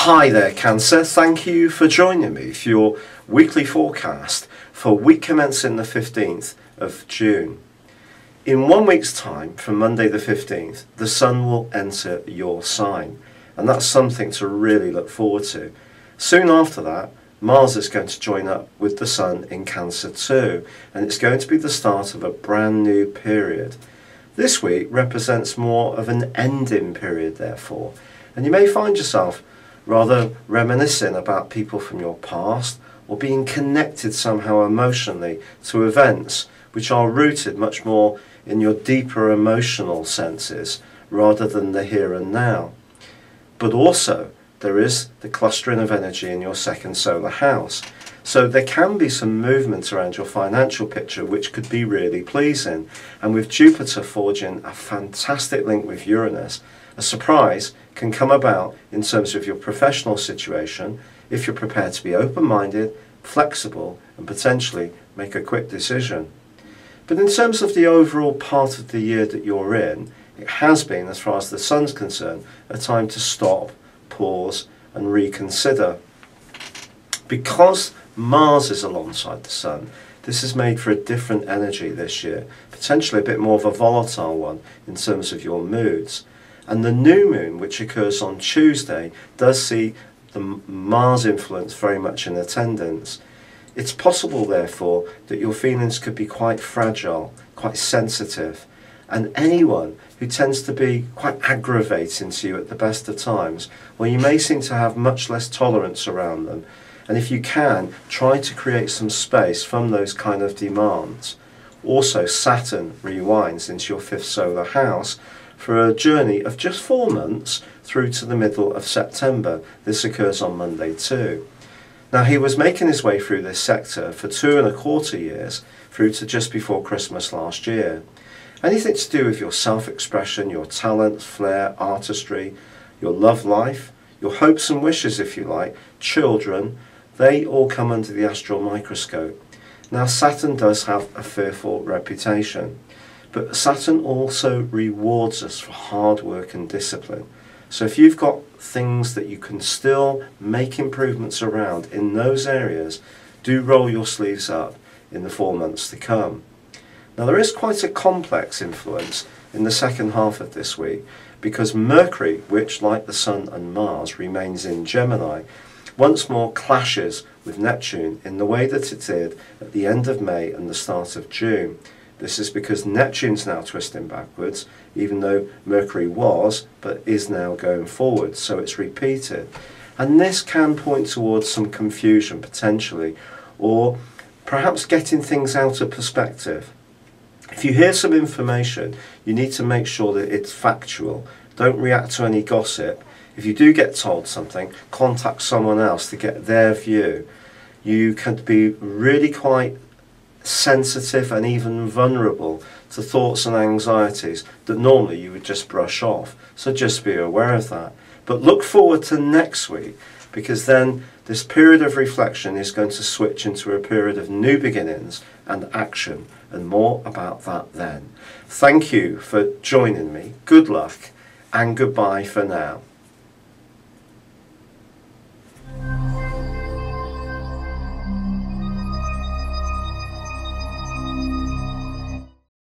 Hi there, Cancer. Thank you for joining me for your weekly forecast for week commencing the 15th of June. In 1 week's time, from Monday the 15th, the Sun will enter your sign, and that's something to really look forward to. Soon after that, Mars is going to join up with the Sun in Cancer too, and it's going to be the start of a brand new period. This week represents more of an ending period, therefore, and you may find yourself rather reminiscing about people from your past or being connected somehow emotionally to events which are rooted much more in your deeper emotional senses rather than the here and now. But also there is the clustering of energy in your second solar house. So there can be some movement around your financial picture which could be really pleasing. And with Jupiter forging a fantastic link with Uranus, a surprise can come about in terms of your professional situation if you're prepared to be open-minded, flexible, and potentially make a quick decision. But in terms of the overall part of the year that you're in, it has been, as far as the Sun's concerned, a time to stop, pause, and reconsider. Because Mars is alongside the Sun, this has made for a different energy this year, potentially a bit more of a volatile one in terms of your moods. And the new moon, which occurs on Tuesday, does see the Mars influence very much in attendance. It's possible, therefore, that your feelings could be quite fragile, quite sensitive, and anyone who tends to be quite aggravating to you at the best of times, well, you may seem to have much less tolerance around them. And if you can, try to create some space from those kind of demands. Also, Saturn rewinds into your fifth solar house for a journey of just 4 months through to the middle of September. This occurs on Monday too. Now, he was making his way through this sector for 2¼ years through to just before Christmas last year. Anything to do with your self-expression, your talent, flair, artistry, your love life, your hopes and wishes, if you like, children, they all come under the astral microscope. Now, Saturn does have a fearful reputation, but Saturn also rewards us for hard work and discipline. So if you've got things that you can still make improvements around in those areas, do roll your sleeves up in the 4 months to come. Now, there is quite a complex influence in the second half of this week, because Mercury, which like the Sun and Mars remains in Gemini, once more clashes with Neptune in the way that it did at the end of May and the start of June. This is because Neptune's now twisting backwards, even though Mercury was, but is now going forward, so it's repeated. And this can point towards some confusion potentially, or perhaps getting things out of perspective. If you hear some information, you need to make sure that it's factual. Don't react to any gossip. If you do get told something, contact someone else to get their view. You can be really quite sensitive and even vulnerable to thoughts and anxieties that normally you would just brush off. So just be aware of that. But look forward to next week, because then this period of reflection is going to switch into a period of new beginnings and action, and more about that then. Thank you for joining me. Good luck and goodbye for now.